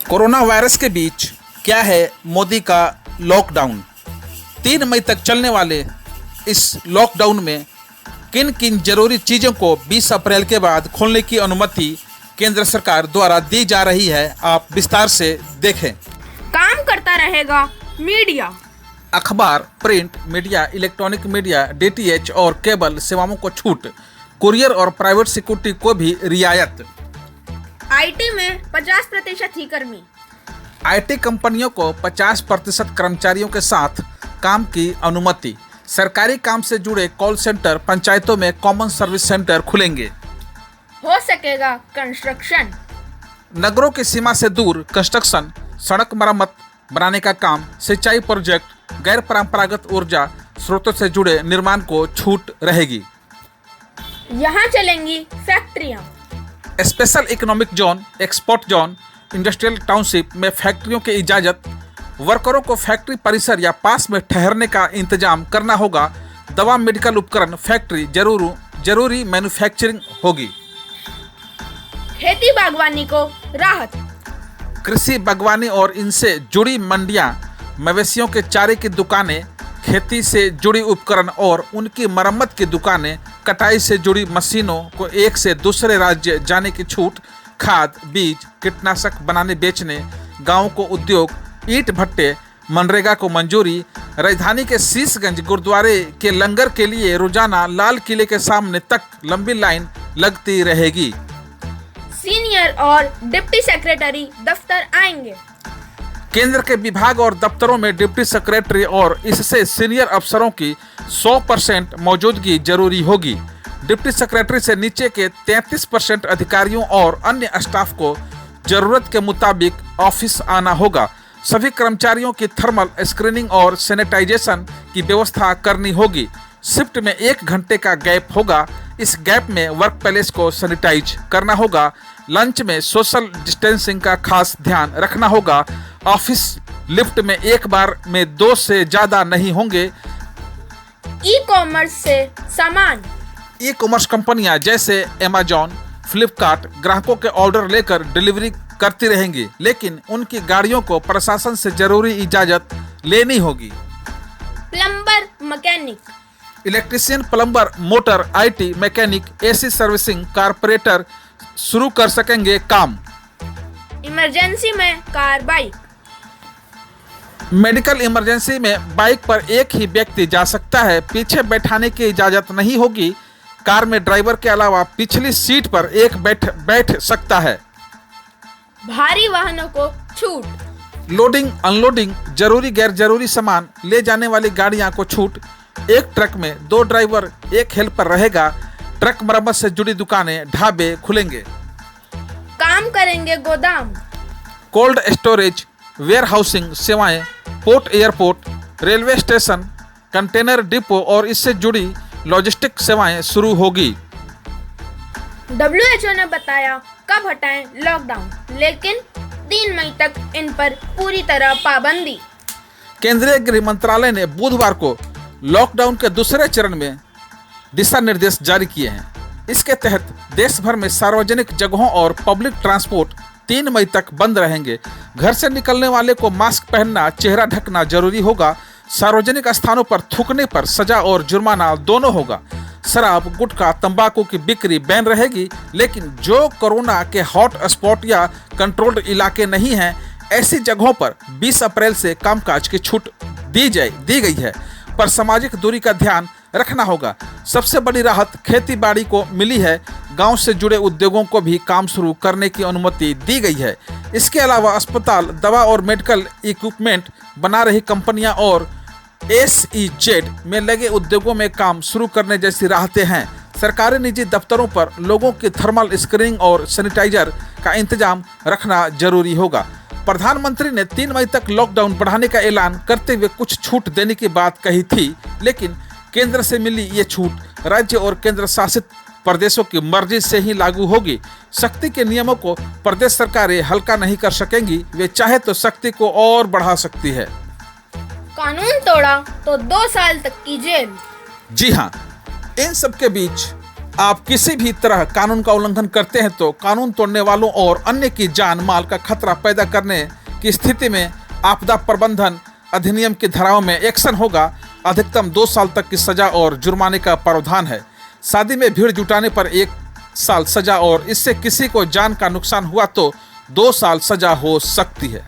Corona virus के बीच क्या है मोदी का लॉकडाउन। 3 मई तक चलने वाले इस लॉकडाउन में किन किन जरूरी चीज़ों को 20 अप्रैल के बाद खोलने की अनुमति केंद्र सरकार द्वारा दी जा रही है, आप विस्तार से देखें। काम करता रहेगा मीडिया। अखबार, print media, electronic media, DTH और केबल सेवाओं को छूट। कुरियर और प्राइवेट सिक्योरिटी को भी रियायत। आईटी में 50% ही कर्मी। आईटी कंपनियों को 50% कर्मचारियों के साथ काम की अनुमति। सरकारी काम से जुड़े कॉल सेंटर, पंचायतों में कॉमन सर्विस सेंटर खुलेंगे। हो सकेगा कंस्ट्रक्शन। नगरों की सीमा से दूर कंस्ट्रक्शन, सड़क मरम्मत बनाने का काम, सिंचाई प्रोजेक्ट, गैर परंपरागत ऊर्जा स्रोतों से जुड़े निर्माण को छूट रहेगी। यहाँ चलेंगी फैक्ट्रियाँ। Special economic zone, export zone, industrial township में फैक्ट्रियों की इजाज़त। वर्करों को फैक्ट्री परिसर या पास में ठहरने का इंतजाम करना होगा। दवा, मेडिकल उपकरण फैक्ट्री जरूरी मैन्युफैक्चरिंग होगी। खेती बागवानी को राहत। कृषि, बागवानी और इनसे जुड़ी मंडियां, मवेशियों के चारे की दुकानें, खेती से जुड़ी उपकरण और उनकी मरम्मत की दुकानें, कटाई से जुड़ी मशीनों को एक से दूसरे राज्य जाने की छूट। खाद, बीज, कीटनाशक बनाने बेचने, गाँव को उद्योग, ईंट भट्टे, मनरेगा को मंजूरी। राजधानी के शीशगंज गुरुद्वारे के लंगर के लिए रोजाना लाल किले के सामने तक लंबी लाइन लगती रहेगी। सीनियर और डिप्टी सेक्रेटरी दफ्तर आएंगे। केंद्र के विभाग और दफ्तरों में डिप्टी सेक्रेटरी और इससे सीनियर अफसरों की 100% मौजूदगी जरूरी होगी। डिप्टी सेक्रेटरी से नीचे के 33% अधिकारियों और अन्य स्टाफ को जरूरत के मुताबिक ऑफिस आना होगा। सभी कर्मचारियों की थर्मल स्क्रीनिंग और सैनिटाइजेशन की व्यवस्था करनी होगी। शिफ्ट में 1 घंटे का गैप होगा। इस गैप में वर्क प्लेस को सैनिटाइज करना होगा। लंच में सोशल डिस्टेंसिंग का खास ध्यान रखना होगा। ऑफिस लिफ्ट में एक बार में 2 से ज्यादा नहीं होंगे। ई कॉमर्स से सामान। ई कॉमर्स कंपनियां जैसे अमेजॉन, फ्लिपकार्ट ग्राहकों के ऑर्डर लेकर डिलीवरी करती रहेंगी, लेकिन उनकी गाड़ियों को प्रशासन से जरूरी इजाजत लेनी होगी। Plumber, mechanic, electrician, plumber, motor, IT, mechanic, AC servicing, corporator शुरू कर सकेंगे काम। इमरजेंसी में कार, बाइक। मेडिकल इमरजेंसी में बाइक पर एक ही व्यक्ति जा सकता है। पीछे बैठाने की इजाजत नहीं होगी। कार में ड्राइवर के अलावा पिछली सीट पर एक बैठ सकता है। भारी वाहनों को छूट। लोडिंग, अनलोडिंग, जरूरी गैर जरूरी सामान ले जाने वाली गाड़ियां को छूट। एक ट्रक में 2 ड्राइवर, 1 हेल्पर रहेगा। ट्रक मरम्मत से जुड़ी दुकानें, ढाबे खुलेंगे। काम करेंगे गोदाम। कोल्ड स्टोरेज, वेयर हाउसिंग सेवाएं, port, airport, railway station, container depot और इससे जुड़ी लॉजिस्टिक सेवाएं शुरू होगी। WHO ने बताया कब हटाएं लॉकडाउन, लेकिन 3 मई तक इन पर पूरी तरह पाबंदी। केंद्रीय गृह मंत्रालय ने बुधवार को लॉकडाउन के दूसरे चरण में दिशा निर्देश जारी किए हैं। इसके तहत देश भर में सार्वजनिक जगहों और पब्लिक ट्रांसपोर्ट 3 मई तक बंद रहेंगे। घर से निकलने वाले को मास्क पहनना, चेहरा ढकना जरूरी होगा। सार्वजनिक स्थानों पर थूकने पर सजा और जुर्माना दोनों होगा। शराब, गुटखा, तंबाकू की बिक्री बैन रहेगी, लेकिन जो कोरोना के हॉट स्पॉट या कंट्रोल्ड इलाके नहीं हैं, ऐसी जगहों पर 20 अप्रैल से कामकाज की छूट दी गई है, पर सामाजिक दूरी का ध्यान रखना होगा। सबसे बड़ी राहत खेती बाड़ी को मिली है। गांव से जुड़े उद्योगों को भी काम शुरू करने की अनुमति दी गई है। इसके अलावा अस्पताल, दवा और मेडिकल इक्विपमेंट बना रही कंपनियां और SEZ में लगे उद्योगों में काम शुरू करने जैसी राहतें हैं। सरकारी निजी दफ्तरों पर लोगों की थर्मल स्क्रीनिंग और सैनिटाइजर का इंतजाम रखना जरूरी होगा। प्रधानमंत्री ने 3 मई तक लॉकडाउन बढ़ाने का ऐलान करते हुए कुछ छूट देने की बात कही थी, लेकिन केंद्र से मिली ये छूट राज्य और केंद्र शासित प्रदेशों की मर्जी से ही लागू होगी। सख्ती के नियमों को प्रदेश सरकारें हल्का नहीं कर सकेंगी। वे चाहे तो सख्ती को और बढ़ा सकती है। कानून तोड़ा तो 2 साल तक की जेल। जी हाँ, इन सब के बीच आप किसी भी तरह कानून का उल्लंघन करते हैं तो कानून तोड़ने वालों और अन्य की जान माल का खतरा पैदा करने की स्थिति में आपदा प्रबंधन अधिनियम की धाराओं में एक्शन होगा। अधिकतम 2 साल तक की सजा और जुर्माने का प्रावधान है। शादी में भीड़ जुटाने पर 1 साल सजा और इससे किसी को जान का नुकसान हुआ तो 2 साल सजा हो सकती है।